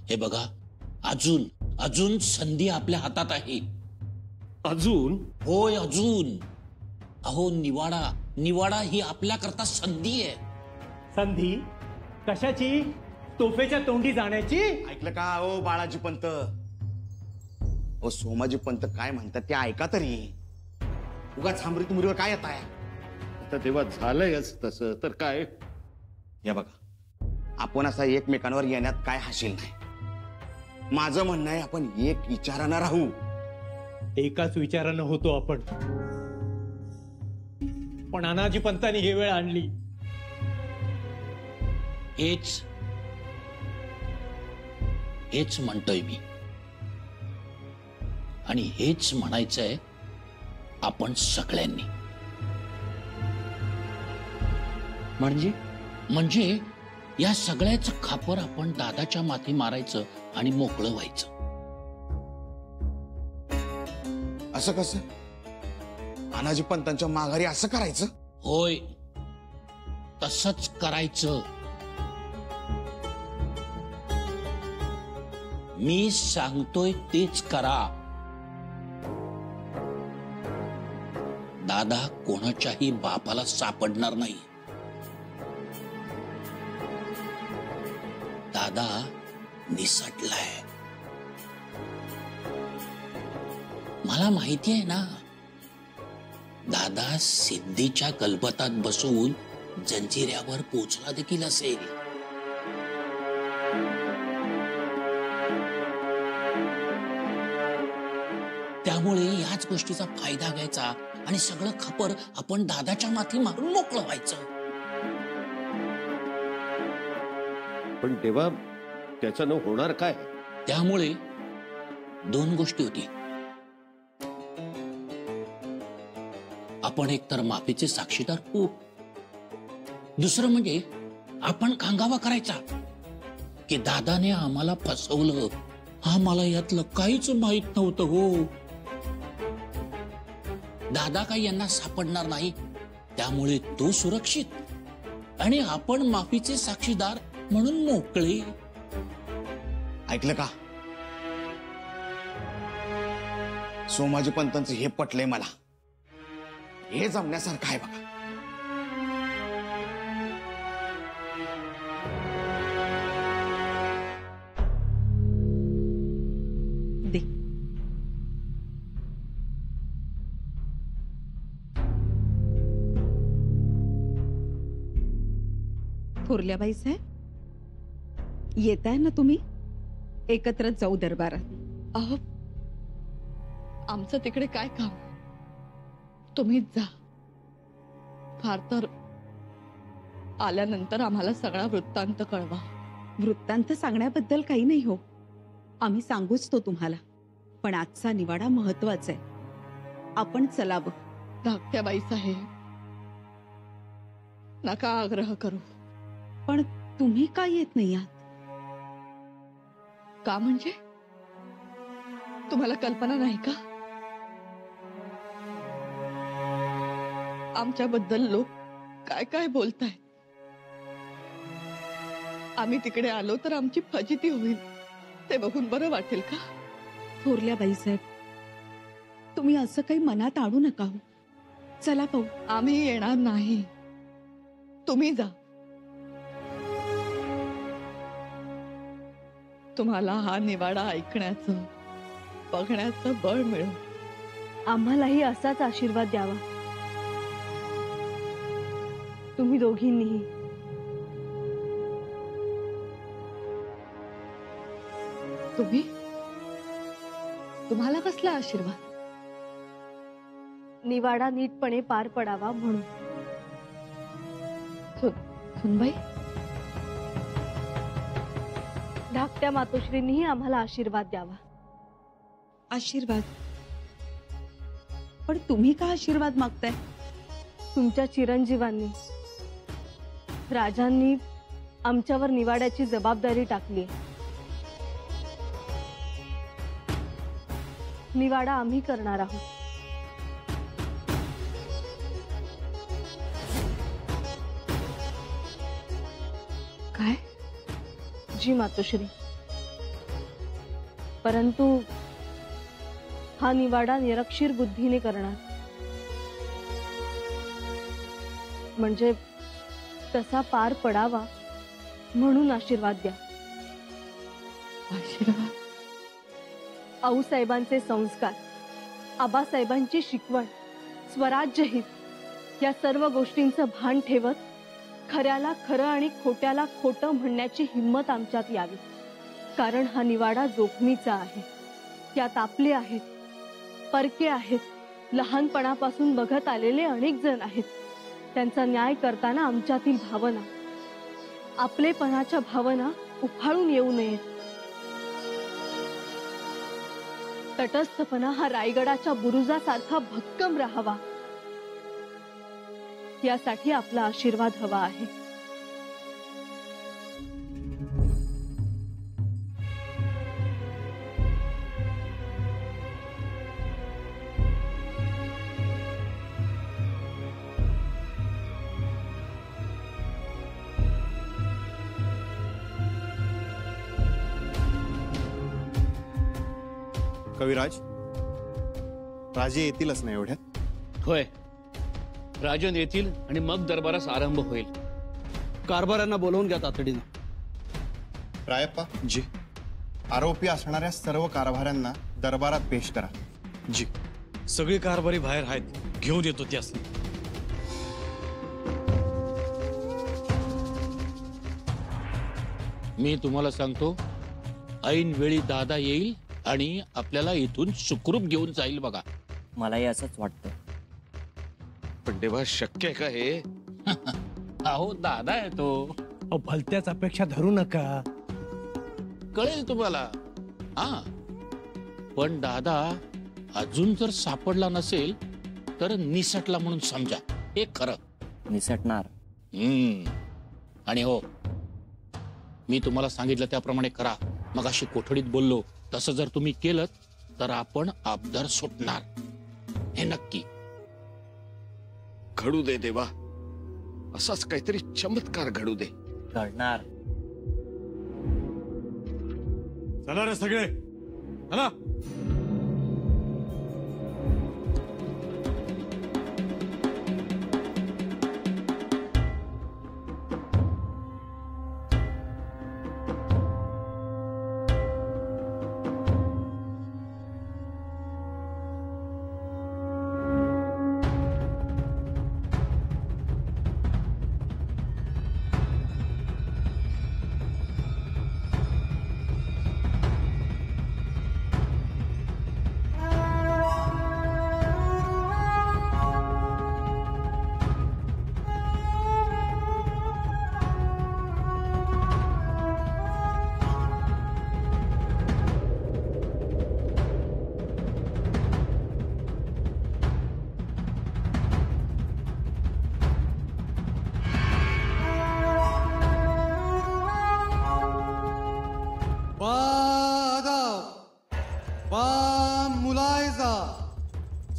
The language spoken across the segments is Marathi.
हे बघा, अजून अजून संधी आपल्या हातात आहे. अजून? होय, अजून. अहो, निवाडा ही आपल्याकरता संधी आहे. संधी कशाची? तोफेच्या तोंडी जाण्याची? ऐकलं का ओ बाळाजी पंत? ओ सोमाजी पंत काय म्हणतात ते ऐका तरी. उगाच थांबरी तुमरीवर काय येत आहे? आता तेव्हा झालंयच तसं तर काय. हे बघा, आपण असा एकमेकांवर येण्यात काय हाशील नाही. माझं म्हणणं आहे आपण एक विचारानं राहू. एकाच विचारानं होतो आपण, पण अनाजी पंतांनी ही वेळ आणली. हेच म्हणतोय मी, आणि हेच म्हणायचंय आपण सगळ्यांनी. म्हणजे या सगळ्याच खापर आपण दादाच्या माथी मारायचं आणि मोकळं व्हायचं. असं कसं? अनाजी पंतांच्या माघारी असं करायचं? होय, तसंच करायचं. मी सांगतोय तेच करा. दादा कोणाच्याही बापाला सापडणार नाही. दादा निसटलाय. मला माहिती आहे ना, दादा सिद्धीच्या गलबतात बसून जंजिऱ्यावर पोचला देखील असेल. त्यामुळे याच गोष्टीचा फायदा घ्यायचा आणि सगळं खपर आपण दादाच्या माथी मारून मोकळं व्हायचं. पण तेव्हा त्याचं न होणार काय? त्यामुळे दोन गोष्टी होती. आपण एकतर माफीचे साक्षीदार होऊ, दुसरं म्हणजे आपण कांगावा करायचा की दादाने आम्हाला फसवलं, आम्हाला यातलं काहीच माहित नव्हतं. हो, दादा काही यांना सापडणार नाही, त्यामुळे तो सुरक्षित आणि आपण माफीचे साक्षीदार म्हणून मोकळे. ऐकलं का? सोमाजी पंतांचं हे पटलंय मला. हे जमण्यासारखं आहे बघा. दे. थोरल्याबाई साहेब, येत आहे ना तुम्ही? एकत्र जाऊ दरबारात. अहो, आमचं तिकडे काय काम? तुम्हीच जा. फार तर आल्यानंतर आम्हाला सगळा वृत्तांत कळवा. वृत्तांत सांगण्याबद्दल काही नाही हो, आम्ही सांगूच तो तुम्हाला, पण आजचा निवाडा महत्वाचा आहे. आपण चलावं. धाकट्या बाई साहेब, नका आग्रह करू. पण तुम्ही का येत नाही आहात? का म्हणजे? तुम्हाला कल्पना नाही का? आमच्याबद्दल लोक काय काय बोलतायत. आम्ही तिकडे आलो तर आमची फजिती होईल, ते बघून बरं वाटेल का? थोरल्या बाईसाहेब, तुम्ही असं काही मनात आणू नका हो. चला पाहू. आम्ही येणार नाही, तुम्ही जा. तुम्हाला हा निवाडा ऐकण्याचं बघण्याचं बळ मिळो. आम्हालाही असाच आशीर्वाद द्यावा तुम्ही दोघींनीही. तुम्हाला कसला आशीर्वाद? निवाडा नीटपणे पार पडावा म्हणून. सुनबाई, धाकट्या मातोश्रींनीही आम्हाला आशीर्वाद द्यावा. आशीर्वाद? पण तुम्ही का आशीर्वाद मागताय? तुमच्या चिरंजीवांनी, राजांनी आमच्यावर निवाड्याची जबाबदारी टाकली. निवाडा आम्ही करणार आहोत. काय? जी मातोश्री, परंतु हा निवाडा निरक्षीर बुद्धीने करणार, म्हणजे तसा पार पडावा म्हणून आशीर्वाद द्या. आशीर्वाद? आऊसाहेबांचे संस्कार, आबासाहेबांची शिकवण, स्वराज्य हित या सर्व गोष्टींचं भान ठेवत खऱ्याला खरं आणि खोट्याला खोटं म्हणण्याची हिंमत आमच्यात यावी. कारण हा निवाडा जोखमीचा आहे. त्यात आपले आहेत, परके आहेत, लहानपणापासून बघत आलेले अनेक जण आहेत. त्यांचा न्याय करताना आमच्यातील भावना, आपलेपणाच्या भावना उफाळून येऊ नयेत. तटस्थपणा हा रायगडाच्या बुरुजासारखा भक्कम राहावा, यासाठी आपला आशीर्वाद हवा आहे. कविराज, राजे येतीलच ना एवढ्यात? होय, राजन येतील आणि मग दरबारास आरंभ होईल. कारभारांना बोलवून घ्या तातडीनं. रायप्पा जी, आरोपी असणाऱ्या सर्व कारभाऱ्यांना दरबारात पेश करा. जी, सगळी कारभारी बाहेर आहेत, घेऊन येतो त्यास. मी तुम्हाला सांगतो, ऐन वेळी दादा येईल आणि आपल्याला इथून सुखरूप घेऊन जाईल बघा. मलाही असंच वाटतं. पण तेव्हा शक्य आहे का हे? अहो दादा आहे तो. भलत्याच अपेक्षा धरू नका, कळेल तुम्हाला. हा, पण दादा अजून जर सापडला नसेल तर निसटला म्हणून समजा. हे खरं. निसटणार. आणि हो, मी तुम्हाला सांगितलं त्याप्रमाणे करा. मग अशी कोठडीत बोललो तसं जर तुम्ही केलं तर आपण अबदर सुटणार, हे नक्की. घडू दे देवा, असाच काहीतरी चमत्कार घडू दे. घडणार. चला रे सगळे, चला.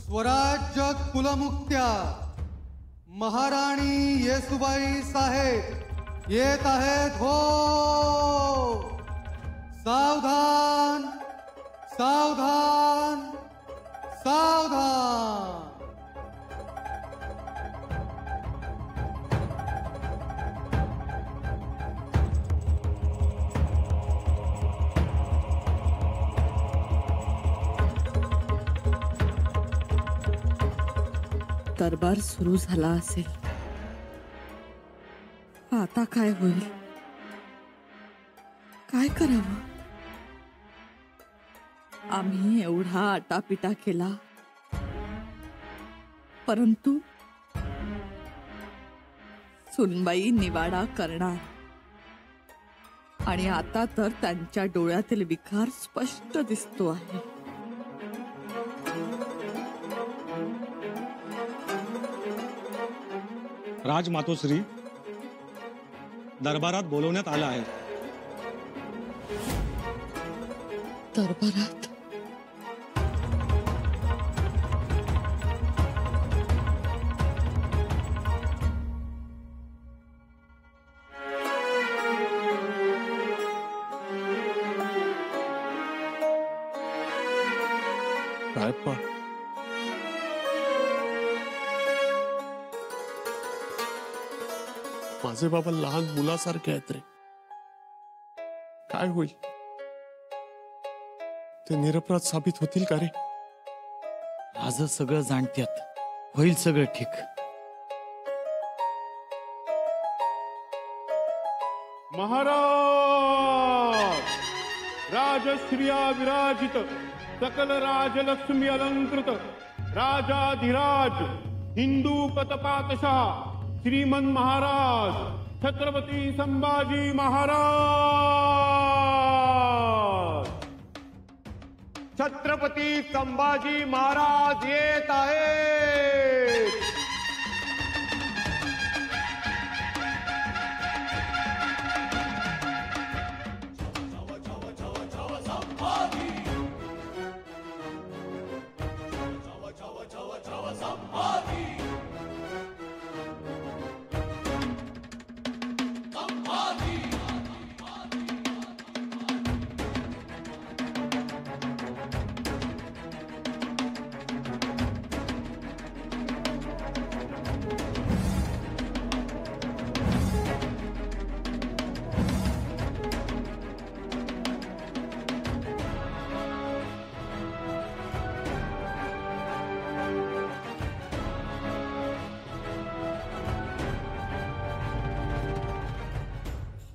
स्वराज्य कुलमुक्त्या महाराणी येसुबाई साहेब येत आहेत हो. सावधान सावधान सावधान. दरबार सुरू झाला असेल. आता काय होईल? काय करावं? आम्ही एवढा आटापिटा केला, परंतु सुनबाई निवाडा करणार आणि आता तर त्यांच्या डोळ्यातील विकार स्पष्ट दिसतो आहे. राजमातोश्री, दरबारात बोलवण्यात आलं आहे. दरबारात? रायप्पा, माझे बाबा लहान मुलासारखे आहेत रे. काय होईल? ते निरपराध साबित होतील का रे? आज सगळं जाणत्यात, होईल सगळं ठीक. महाराज, राजश्रिया विराजित, सकल राजलक्ष्मी अलंकृत, राजाधिराज, हिंदू कतपातशाह, श्रीमन महाराज छत्रपती संभाजी महाराज. छत्रपती संभाजी महाराज येत आहेत.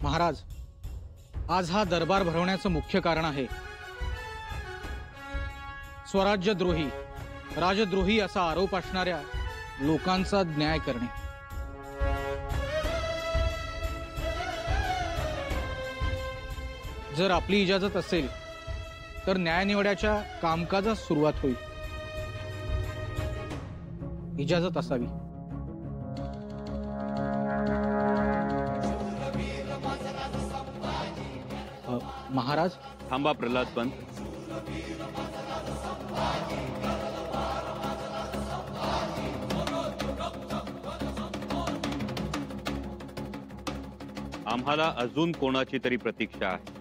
महाराज, आज हा दरबार भरवण्याचं मुख्य कारण आहे स्वराज्यद्रोही, राजद्रोही असा आरोप असणाऱ्या लोकांचा न्याय करणे. जर आपली इजाजत असेल तर न्यायनिवाड्याच्या कामकाजास सुरुवात होईल. इजाजत असावी. महाराज, थांबा प्रल्हाद पंत. आम्हाला अजून कोणाची तरी प्रतीक्षा आहे.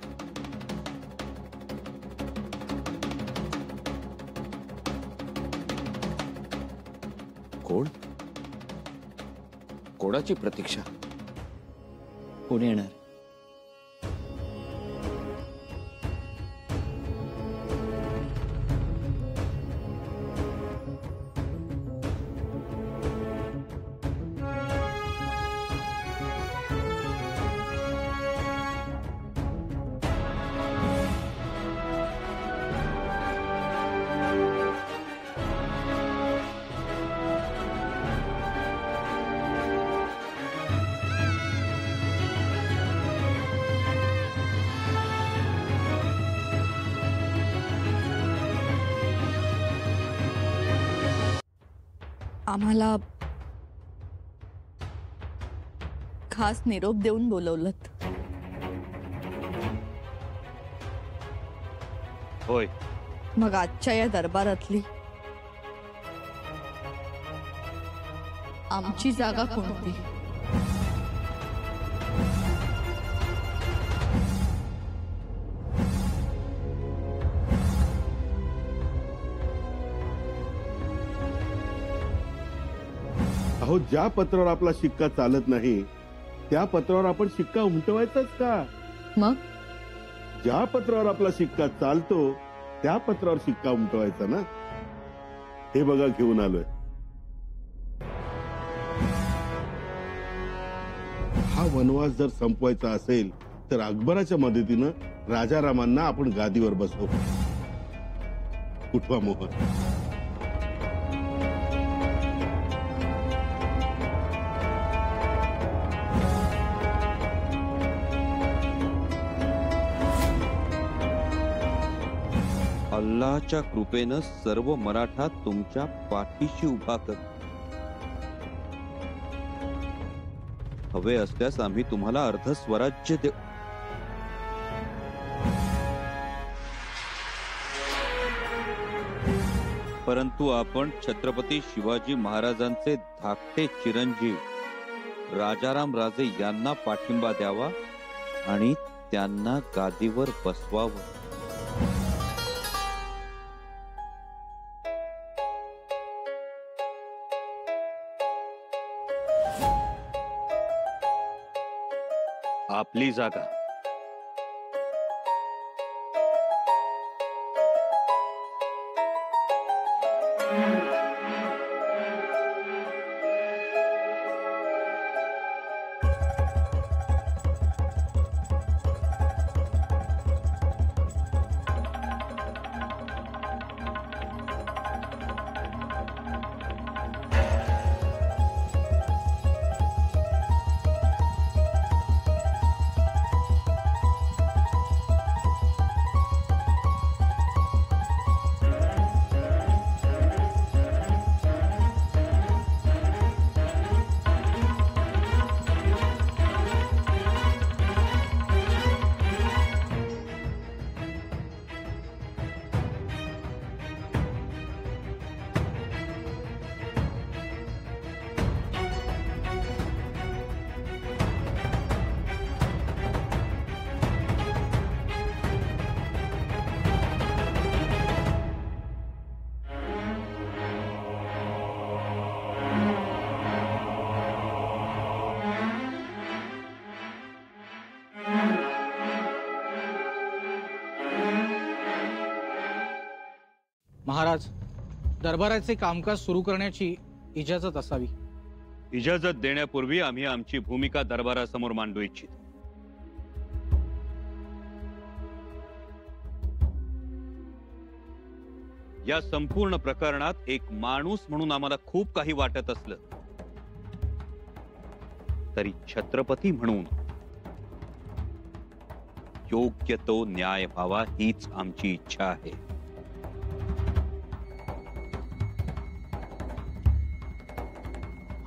कोण? कोणाची प्रतीक्षा? कोण येणार? आम्हाला खास निरोप देऊन बोलवलत. होय. मग आजच्या या दरबारातली आमची जागा कोणती? अहो, ज्या पत्रावर आपला शिक्का चालत नाही त्या पत्रावर आपण शिक्का उमटवायचाच का? मग ज्या पत्रावर आपला शिक्का चालतो त्या पत्रावर शिक्का उमटवायचा ना. हे बघा, घेऊन आलोय. हा वनवास जर संपवायचा असेल तर अकबराच्या मदतीनं राजारामांना आपण गादीवर बसवू. उठवा मोहन. अल्लाच्या कृपेनं सर्व मराठा तुमच्या पाठीशी उभा कर. हवे असल्यास आम्ही तुम्हाला अर्ध स्वराज्य देऊ. परंतु आपण छत्रपती शिवाजी महाराजांचे धाकटे चिरंजीव राजाराम राजे यांना पाठिंबा द्यावा आणि त्यांना गादीवर बसवावं. आपली जागा. महाराज, दरबाराचे कामकाज सुरू करण्याची इजाजत असावी. इजाजत देण्यापूर्वी आम्ही आमची भूमिका दरबारासमोर मांडू इच्छितो. या संपूर्ण प्रकरणात एक माणूस म्हणून आम्हाला खूप काही वाटत असलं तरी छत्रपती म्हणून योग्य तो न्याय व्हावा हीच आमची इच्छा आहे.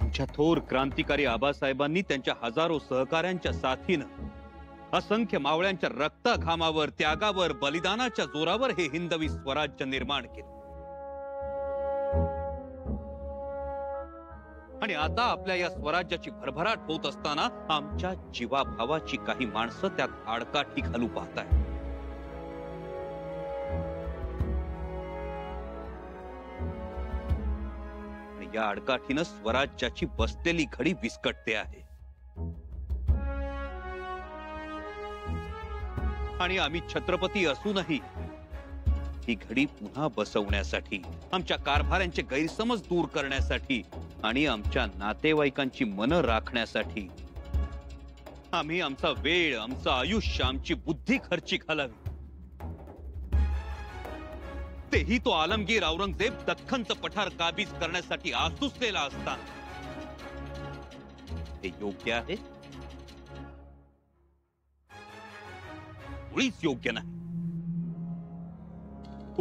आमच्या थोर क्रांतिकारी आबासाहेबांनी त्यांच्या हजारो सहकाऱ्यांच्या साथीनं असंख्य मावळ्यांच्या रक्तघामावर, त्यागावर, बलिदानाच्या जोरावर हे हिंदवी स्वराज्य निर्माण केले. आणि आता आपल्या या स्वराज्याची भरभराट होत असताना आमच्या जीवाभावाची काही माणसं त्यात आडकाठी घालू पाहताय. या आडकाठीनं स्वराज्याची बसलेली घडी विस्कटते आहे. आणि आम्ही छत्रपती असूनही ही घडी पुन्हा बसवण्यासाठी, आमच्या कारभाऱ्यांचे गैरसमज दूर करण्यासाठी आणि आमच्या नातेवाईकांची मनं राखण्यासाठी आम्ही आमचा वेळ, आमचं आयुष्य, आमची बुद्धी खर्ची घालावी. तेही तो आलमगीर औरंगजेब दख्खनचं पठार काबीज करण्यासाठी आसुसलेला असताना. हे योग्य आहे? मुळीच योग्य नाही.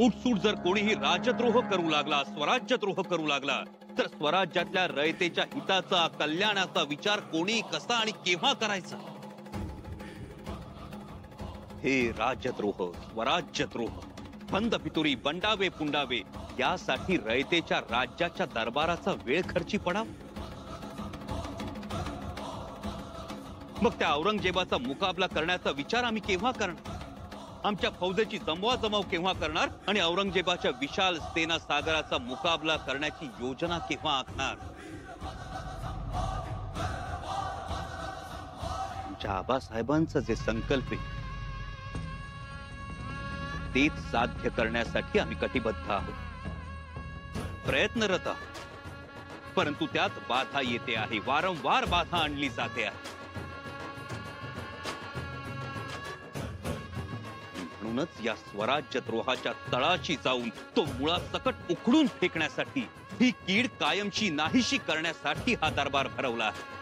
उठसूट जर कोणीही राजद्रोह करू लागला, स्वराज्यद्रोह करू लागला, तर स्वराज्यातल्या रयतेच्या हिताचा, कल्याणाचा विचार कोणी, कसा आणि केव्हा करायचा? हे राजद्रोह, स्वराज्यद्रोह, बंद पितुरी, बंडावे पुंडावे यासाठी रयतेच्या राज्याच्या दरबाराचा वेळ खर्ची पडावा. मग त्या औरंगजेबाचा मुकाबला करण्याचा विचार आम्ही केव्हा करणार? आमच्या फौजेची जमवाजमाव केव्हा करणार आणि औरंगजेबाच्या विशाल सेना सागराचा मुकाबला करण्याची योजना केव्हा आखणार? आमच्या आबासाहेबांचं जे संकल्प आहे तेच साध्य करण्यासाठी आम्ही कटिबद्ध आहोत, प्रयत्नरत आहोत. परंतु त्यात बाधा येते आहे, वारंवार बाधा आणली जाते आहे. म्हणूनच या स्वराज्यद्रोहाच्या तळाशी जाऊन तो मुळासकट उखडून फेकण्यासाठी, ही कीड कायमची नाहीशी करण्यासाठी हा दरबार भरवला आहे.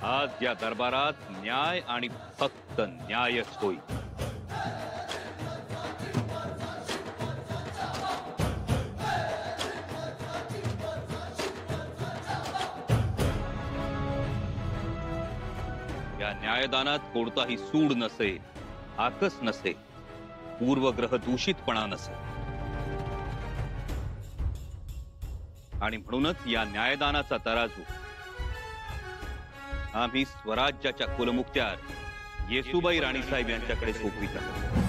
आज या दरबारात न्याय आणि फक्त न्यायच होईल. या न्यायदानात कोणताही सूड नसे, आकस नसे, पूर्वग्रह दूषितपणा नसे. आणि म्हणूनच या न्यायदानाचा तराजू आम्ही स्वराज्याच्या कुलमुख्त्यार येसुबाई राणीसाहेब यांच्याकडे सोपवित आहोत.